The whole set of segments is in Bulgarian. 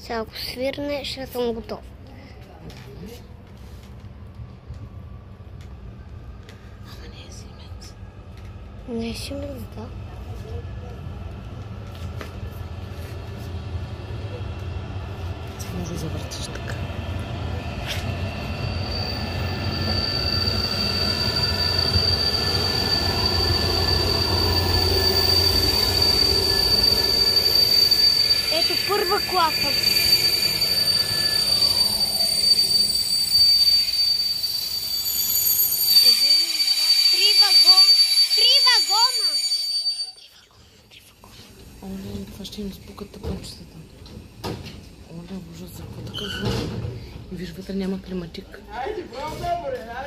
Сега ако свирне, ще съм готов. Ама не е Siemens. Не е Siemens, да. Ти може да завъртиш така. Ето първа класа. Три вагона. Оле, това ще им спукат тъпончетата. Оле, ужас, за какво такъв звук? И виж, вътре няма климатик.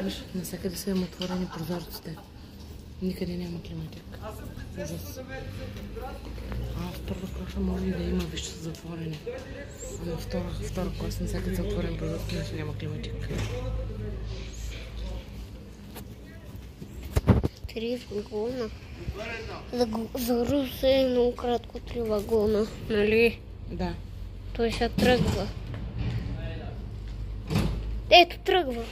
Виж, навсякъде са им отворени прозорците. Никъде няма климатик. Ужас. В първа класа може и да има, виж, че са затворени. Но втора класа навсякъде са отворени прозорците, но няма климатик. Три вагона. За Русе е много кратко 3 вагона, нали? Да. Той ще тръгва. Ето тръгва.